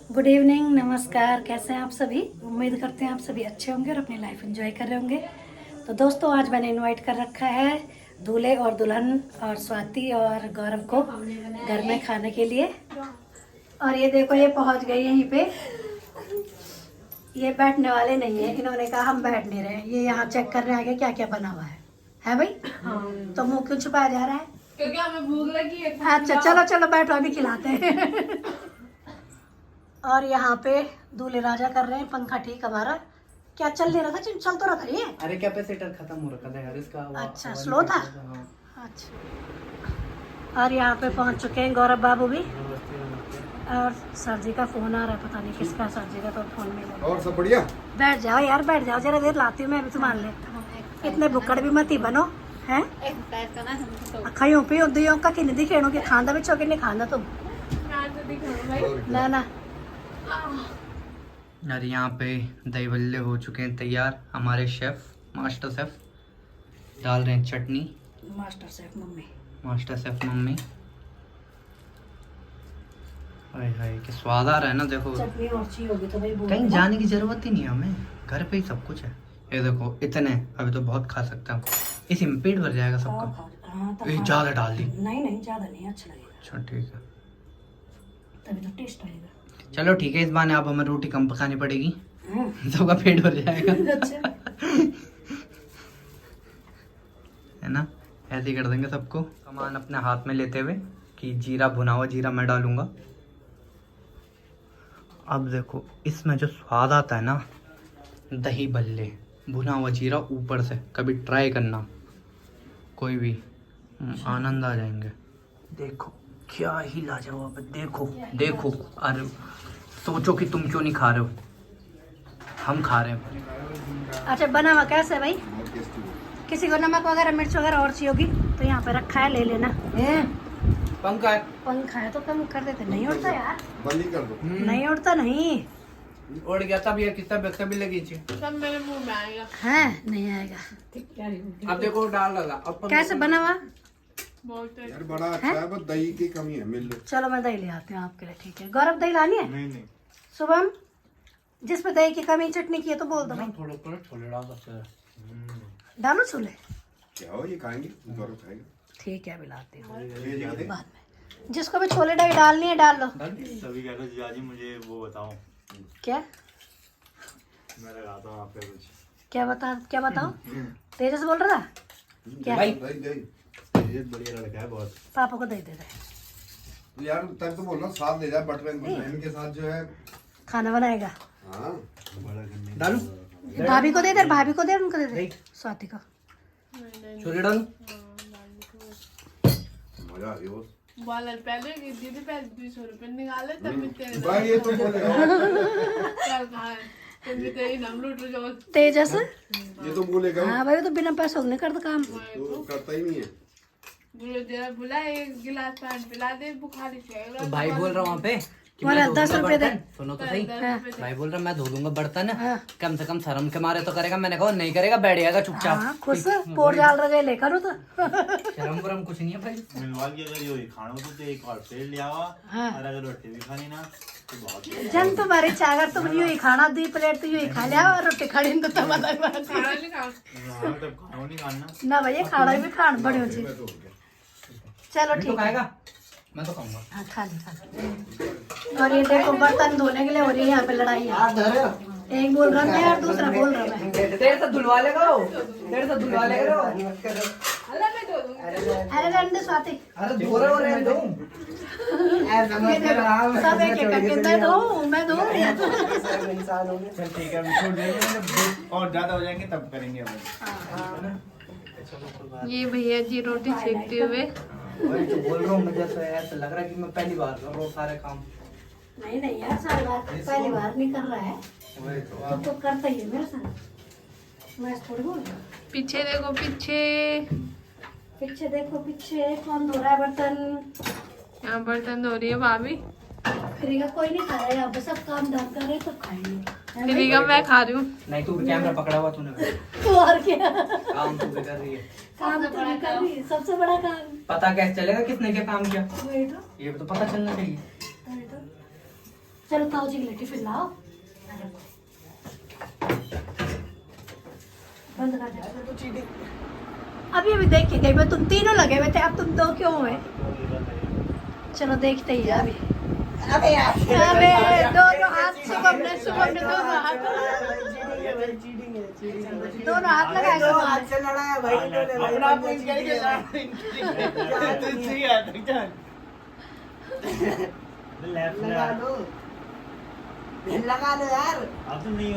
Good evening, नमस्कार। कैसे हैं आप सभी? उम्मीद करते हैं आप सभी अच्छे होंगे और अपनी लाइफ एंजॉय कर रहे होंगे। तो दोस्तों, आज मैंने इनवाइट कर रखा है दूल्हे और दुल्हन और स्वाति और गौरव को घर में खाने के लिए। और ये देखो, ये पहुंच गए यहीं पे। ये बैठने वाले नहीं है, इन्होंने कहा हम बैठ नहीं रहे। ये यहाँ चेक कर रहे हैं आगे क्या क्या बना हुआ है भाई? हाँ। तो मुंह क्यों छुपाया जा रहा है? क्योंकि हमें भूख लगी है। अच्छा चलो चलो बैठो, अभी खिलाते हैं। और यहाँ पे दूल्हे राजा कर रहे हैं पंखा ठीक हमारा। क्या चल नहीं रहा था? चल तो रहा था ये। अरे कैपेसिटर खत्म हो रखा था यार इसका। अच्छा स्लो था। अच्छा। और यहाँ पे पहुँच चुके हैं गौरव बाबू भी। और सर जी का फोन आ रहा है, पता नहीं किसका। सर जी का तो फोन में। और सब बढ़िया? बैठ जाओ यार, बैठ जाओ, जरा देर लाती हूँ मैं अभी। संभाल ले, इतने भुक्कड़ भी मत ही बनो हैं। खाइयों पियो दियो का कि नहीं दिखेणो के खांदा भी चौके नहीं खांदा तुम ना ना। यार यहाँ पे दही बल्ले हो चुके हैं तैयार। हमारे शेफ मास्टर शेफ डाल रहे हैं चटनी। Master chef mummy. Master chef mummy. हाय हाय क्या स्वाद आ रहा है ना। देखो चटनी और अच्छी होगी तो भाई कहीं जाने की जरूरत ही नहीं है हमें, घर पे ही सब कुछ है। ये देखो इतने, अभी तो बहुत खा सकते हैं, इसी में पेट भर जाएगा सबका। हाँ, तो ये ज्यादा डाल दी? नहीं नहीं ज्यादा नहीं, अच्छा लगेगा। अच्छा ठीक है, तभी तो टेस्ट आएगा। चलो ठीक है, इस बार अब हमें रोटी कम पकानी पड़ेगी, हाँ। सबका पेट भर जाएगा। अच्छा। है ना, ऐसे ही कर देंगे सबको। सामान अपने हाथ में लेते हुए कि जीरा, भुना हुआ जीरा मैं डालूंगा। अब देखो इसमें जो स्वाद आता है ना, दही बल्ले भुना हुआ जीरा ऊपर से, कभी ट्राई करना कोई भी, आनंद आ जाएंगे। देखो क्या ही लाजवाब है। देखो देखो, अरे सोचो कि तुम क्यों नहीं खा रहे हो, हम खा रहे हैं। अच्छा बना हुआ कैसे है भाई? किसी को नमक वगैरह मिर्च वगैरह और चाहिए होगी तो यहाँ पे रखा है, ले लेना। पंखा है, पंखा है तो कम कर देते। नहीं उड़ता यार, बंद ही कर दो। नहीं उड़ता। नहीं उड़ गया तब ये कितना व्यक्ति भी लगी थी। सब मेरे मुंह में आएगा। है, नहीं आएगा। अब देखो डाल डाला। अब कैसे बना हुआ? बहुत यार बड़ा अच्छा है, बस दही की कमी है, मिल लो। चलो मैं दही ले आती हूँ आपके लिए, ठीक है? गौरव दही लानी है? नहीं शुभम, जिसपे दही की कमी चटनी की है तो बोल दो। थोड़े थोड़े छोले डाल सकते हैं। डालो छोले। क्या हो, ये खाएंगे? गौरव खाएगा। ठीक है अभी लाती हूँ ये दे। बाद में। जिसको भी छोले दही डालनी है डाल लो। तभी कह लो जीजाजी मुझे वो बताओ, क्या मैं लगाता हूँ आप पे कुछ। क्या बताओ? तेजस बोल रहा था क्या? भाई दही दही ये बढ़िया लड़का है बहुत। पापा को दही दे दे। तो यार तब तो बोल रहा हूँ साथ ले जा, बटर बहन के साथ जो है। खाना बनाएगा। हाँ बड़ा करने डालू, भाभी को दे दे, भाभी को दे, उनको दे दे, स्वाति को। छोले डालू। मजा आ रही है। वाला पहले की दीदी पहले 200 रुपए निकाले तब भी तेरे भाई ये तो बोलेगा, चल खाए तुम भी तेरी नम लूट जाओ। तेजस ये तो बोलेगा। हाँ भाई, वो तो बिना पैसों नहीं करता काम। तो करता ही नहीं है। बोलो जरा बुला, एक गिलास पानी पिला दे, बुखारी से आएगा। तो भाई बोल रहा हूँ वहाँ पे कि बोला मैं धो 10 दूंगा रुपए दे। बर्तन। सुनो तो सही, 10 रुपए दे। भाई बोल रहा मैं धो दूंगा बर्तन, हाँ। कम से कम शर्म के मारे तो करेगा। मैंने कहा नहीं करेगा, बैठ जाएगा हाँ चुपचाप। खुश पोर जाल रहे लेकर तो। शर्म वरम कुछ नहीं है भाई। मिलवा के अगर ये खाना हो तो एक और प्लेट ले आवा, हाँ। और अगर रोटी भी खानी ना तो बहुत जन तुम्हारी चागर तुम यूं ही खाना, 2 प्लेट तो यूं ही खा लिया और रोटी खाड़ी तो तुम अलग बात है। खाना नहीं खा। तब खाना नहीं खाना। ना भैया खाना भी खान बड़ी होती। मैं तो हो गया। चलो तो ठीक है। खाएगा, मैं तो खाऊंगा। हाँ खा ले। और ये देखो बर्तन धोने के लिए हो रही है यहाँ पे लड़ाई है। एक बोल रहा मैं और दूसरा बोल रहा मैं। तेरे से धुलवा लेगा वो, तेरे से धुलवा लेगा वो। अल्लाह मैं धो दूंगा। अरे रहने दे स्वाति, अरे धो रहे हो रहने दो। ये देखो सब एक एक करके मैं दो चल ठीक है, छोड़ देंगे और ज्यादा हो जाएंगे तब करेंगे अपन। ये भैया जी रोटी सेकते हुए। वही तो बोल रहा हूँ, मुझे ऐसा लग रहा है कि मैं पहली बार कर रहा हूँ सारे काम। नहीं नहीं यार, सारी बात पहली बार नहीं कर रहा है वही तो। तो करता ही है मेरे साथ। मैं थोड़ी बोल रहा हूँ। पीछे देखो पीछे, पीछे देखो पीछे, कौन धो रहा है बर्तन? यहाँ बर्तन धो रही है भाभी। फ्री का कोई नहीं खा रहा है यहाँ पे, सब काम धाम कर रहे हैं, सब खाएंगे। है भाई? फ्री का मैं खा रही हूँ। नहीं तू कैमरा पकड़ा हुआ तूने, तो और क्या, काम तू भी कर रही है। काम तो नहीं कर रही, सबसे बड़ा काम। पता कैसे चलेगा किसने क्या काम किया, वही तो, ये तो पता चलना चाहिए। वही तो। चलो ताऊ जी के लिए टिफिन लाओ। बंद कर दे। अभी अभी देख के गई मैं, तुम तीनों लगे हुए थे, अब तुम दो क्यों हुए? चलो देखते ही है अभी। अबे यार अबे दोनों हाथ शुभम ने दोनों हाथ लगाए दो शुभम हाथ ने। से लड़ाया भाई इन्होंने भाई अपना पॉइंट करके लगा लो लगा लो यार।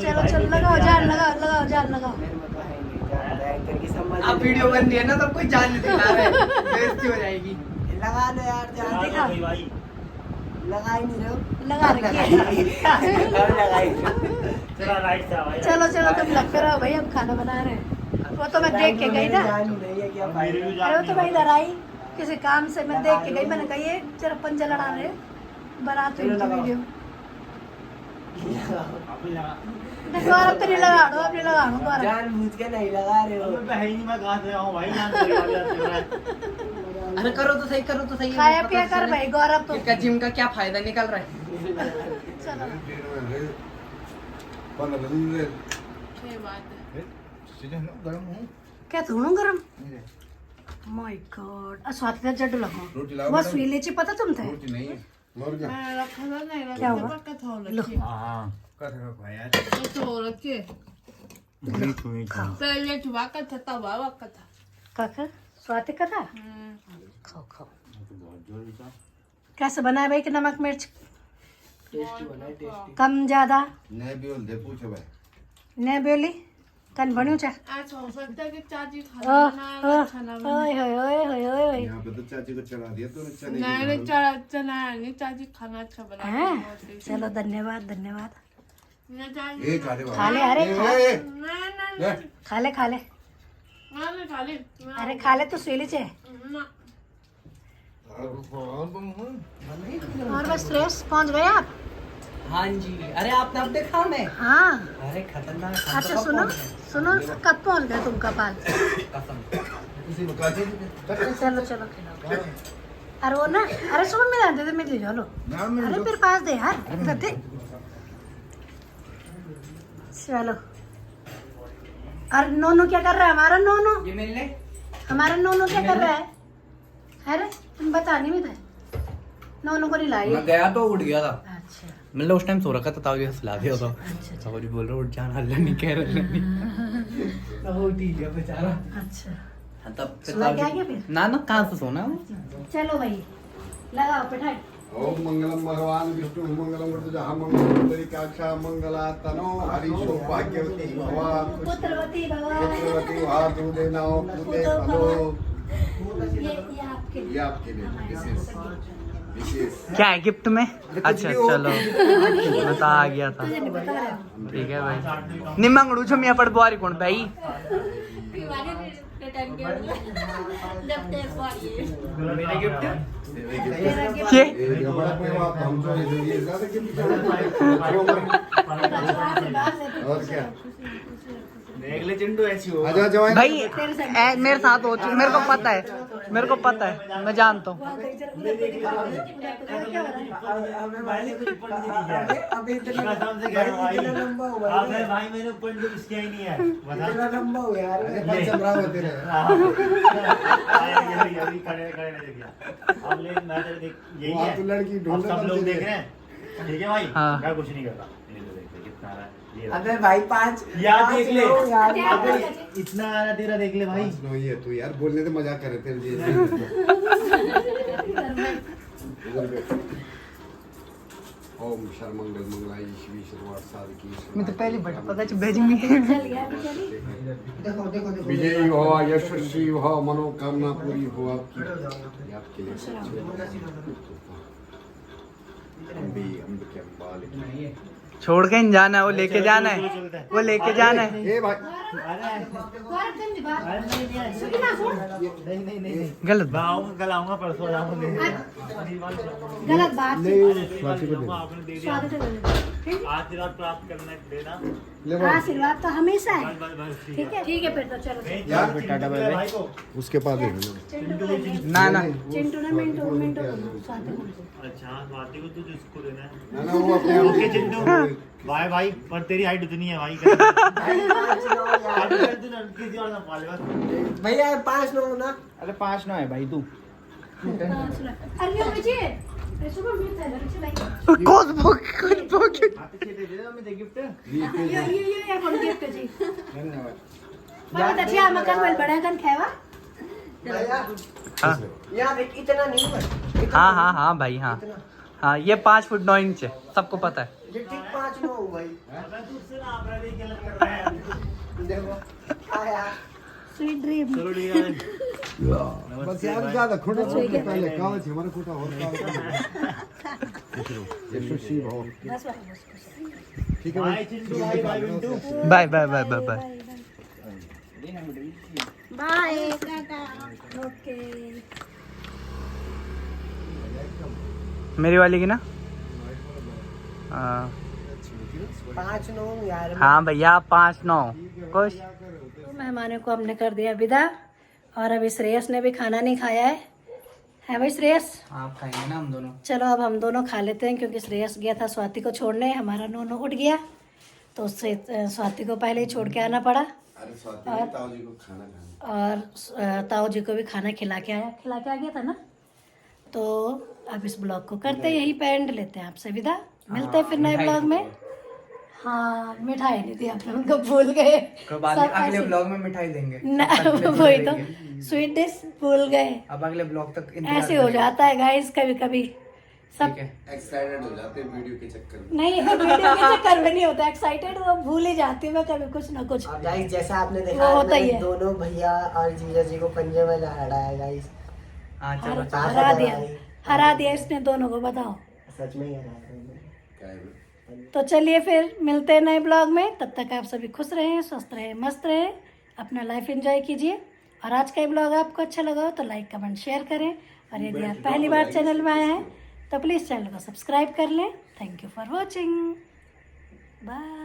चलो चलो लगाओ जान, लगाओ जान लगाओ। मेरे में तो है नहीं जान एक्टर की समझ अब वीडियो बन रही है ना, सब कोई जान नहीं दिखा रहा है, बेइज्जती हो जाएगी। लगा लो यार जान। दिखा लगा ही नहीं रहे हो। लगा रखी है। अब लगाई चलो चलो तुम लग कर आओ भाई, हम खाना बना रहे हैं। वो तो मैं देख के गई ना, जान ही नहीं है क्या फायदा। अरे वो तो मैं इधर आई किसी काम से, मैं देख के गई, मैंने कहा ये जरा पंजा लड़ा रहे बारात हुई की वीडियो। देखो अब तो नहीं लगा दो, अब नहीं लगा दो दोबारा। जान बूझ के नहीं लगा रहे हो। अरे करो तो सही, करो तो सही। खाया पिया कर भाई गौरव तो। इसका जिम का क्या फायदा निकल रहा है? चलो 15 दिन रे सही बात है। गरम हूँ क्या थोड़ा गरम? माय गॉड स्वाति का जड्डू लगो रोटी लाओ बस वीले ची पता तुम थे रोटी नहीं है मर गया मैं रखा था नहीं क्या रखा हुआ? था कथा हो लो। रखी कथा खाया तो हो रखी पहले चुबा का था तब आवा का था। काका स्वाति का था। खाओ खाओ। कैसे बना है भाई कि नमक मिर्च टेस्टी बना है टेस्टी। कम ज्यादा नहीं भी बोल दे पूछो भाई ने बोली कन बनियो चा आज हो सकता है कि चाची ओह, खाना बनाया अच्छा ना बने। ओए होए ओए होए ओए होए। यहाँ पे तो चाची को चला दिया तूने चने की नहीं दाल। चना नहीं चाची खाना अच्छा बना हैं? चलो धन्यवाद धन्यवाद। ए खा ले खा ले, अरे खा। ले खा ले खा ले, खाली अरे खा ले तू स्वीली चे। और बस फ्रेश पहुंच गए आप? हाँ जी। अरे आपने अब देखा मैं? हाँ अरे खतरनाक। अच्छा सुनो सुनो, कब पहुंच गए तुम कपाल? किसी को काटे चलो चलो खिलाओ। अरे वो ना, अरे सुबह में जानते थे मिल लो। अरे फिर पास दे यार, इधर दे। चलो। और नोनू क्या कर रहा है? हमारा नोनू, ये मिल ले। हमारा नोनू क्या कर रहा है? अरे तुम बता नहीं मुझे, नोनू को नहीं लाई? मैं गया तो उठ गया था, अच्छा मतलब उस टाइम सो रखा था, ताकि हंसला दिया था। अच्छा अच्छा सॉरी बोल रहा हूँ, उठ जाना, हल्ला नहीं कह रहा। वो ठीक है बेचारा। अच्छा तब सुला के आ गया फिर? ना ना, कहाँ से सोना है? चलो भाई लगाओ पिठाई। ओम मंगलम भगवान विष्णु मंगलम जहाँ मंगलम काक्षा मंगला तनो हरि सौभाग्यवती भवा पुत्रवती भगवान। पुत्रवती वहा तू देना पूते फलो। ये आपके ये आपके लिए विशेष विशेष क्या है गिफ्ट में? अच्छा चलो, बता आ गया था। तुझे नहीं बता रहा हूँ। ठीक है भाई। निम्मंगड़ू छो मियाँ पड़ बुआरी कौन भाई? मेरा गिफ्ट ये ये बड़ा कोई बात हम तो ये ज्यादा गिफ्ट और क्या देख ले चिंटू ऐसी हो। आजा जवान भाई मेरे साथ हो चुका, मेरे को पता है, मेरे को पता है, मैं जानता हूँ। अभी इतना लंबा हुआ है। भाई मैंने ऊपर जो इसकिया ही नहीं है। इतना लंबा हुआ यार। अरे पांच चमड़ा होते रहे अभी खड़े खड़े देख लिया। अब ले मैं तेरे देख यही वहाँ है। तो लड़की अब ढूंढने सब लोग लगती देख है। रहे हैं, ठीक है भाई? हाँ। मैं कुछ नहीं करता। ये तो देख ले कितना आ रहा है। ये रहा। अबे भाई पाँच याद देख ले। लोग याद अबे इतना आ रहा तेरा, देख ले भाई। पांच नो ये तू यार बोलने से मजाक कर रहे थे ये इधर बैठ। ओम सर्वमंगल मंगलाय शिवी सर्वार्थ साधकी। मैं तो पहले बट पता चल भेजूंगी। चल गया अभी चली। देखो देखो देखो विजयी हो यशस्वी हो मनोकामना पूरी हो आपकी आपके लिए अम्बे अम्बिके अम्बालिके छोड़ के नहीं जाना है, वो लेके जाना है, वो लेके जाना है। ए भाई नहीं गलत मैं आऊंगा, कल आऊंगा, परसों आऊंगा। गलत बात स्वाति को दे। आपने दे दिया, स्वागत है। आशीर्वाद प्राप्त करना देना। ले भाई आशीर्वाद तो हमेशा है। बस ठीक है फिर तो चलो। यार टाटा बाय बाय। उसके पास है चिंटू को लेंगे। ना ना चिंटू ने मिंटू मिंटू को स्वाति को। अच्छा स्वाति को तो जिसको देना है। ना वो अपने आप ओके चिंटू बाय भाई। पर तेरी हाइट उतनी है भाई। किसी और संभाल बस। भैया 5 9 ना। अरे 5 9 है भाई तू। अरे यो बजे ऐसे को मिलता है लड़के भाई। कौन पॉकेट आते दे दे मैं गिफ्ट। ये कौन गिफ्ट जी। बाबा दठिया मकन वेल बड़ा कन खावा। भैया हाँ यार इतना नहीं है। हाँ हाँ हाँ भाई हाँ हाँ, ये 5 फुट 9 इंच है, सबको पता है। ये ठीक 5 9 भाई। तू उससे ना अपराधी गलत कर रहा है। देखो आया। Sweet dream. चलो ठीक है। बस यार ज्यादा खोटा पहले काव छे मारे खोटा और काव 180 भाव बस ठीक है बाय भाई Chintu bye bye Mintu. Bye bye bye bye bye. Bye okay. मेरी वाली की ना हाँ 5 9 यार। हाँ भैया 5 9 खुश। तो मेहमानों को हमने कर दिया विदा और अभी श्रेयस ने भी खाना नहीं खाया है भाई श्रेयस? आप खाएंगे ना हम दोनों? चलो अब हम दोनों खा लेते हैं क्योंकि श्रेयस गया था स्वाति को छोड़ने, हमारा नोनो उठ गया तो उससे स्वाति को पहले ही छोड़ के आना पड़ा। अरे स्वाति ने ताऊ जी को खाना और ताऊ जी को भी खाना खिला के आ गया था ना। तो अब इस ब्लॉग को करते हैं यहीं पे एंड, लेते हैं आपसे विदा, मिलते हैं फिर नए ब्लॉग में। हाँ मिठाई नहीं थी हमने, उनको भूल गए सब अगले ऐसे- ब्लॉग में मिठाई देंगे ना वही तो स्वीट डिश भूल गए। अब अगले ब्लॉग तक ऐसे हो जाता है गाइस कभी कभी सब। एक्साइटेड हो जाते हैं वीडियो के चक्कर में। नहीं वीडियो के चक्कर में नहीं होता एक्साइटेड, वो भूल ही जाती हूँ मैं कभी कुछ ना कुछ। और गाइस जैसा आपने वो देखा होता ही मैंने है। दोनों भैया और जीजा जी को पंजे में लहराया गाइस। हाँ चलो हरा दिया इसने दोनों को, बताओ। सच में ही हराया। तो चलिए फिर मिलते हैं नए ब्लॉग में, तब तक आप सभी खुश रहें, स्वस्थ रहें, मस्त रहें, अपना लाइफ एंजॉय कीजिए। और आज का ये ब्लॉग आपको अच्छा लगा हो तो लाइक कमेंट शेयर करें, और यदि आप पहली बार चैनल में आए हैं तो प्लीज़ चैनल को सब्सक्राइब कर लें। Thank you for watching, bye.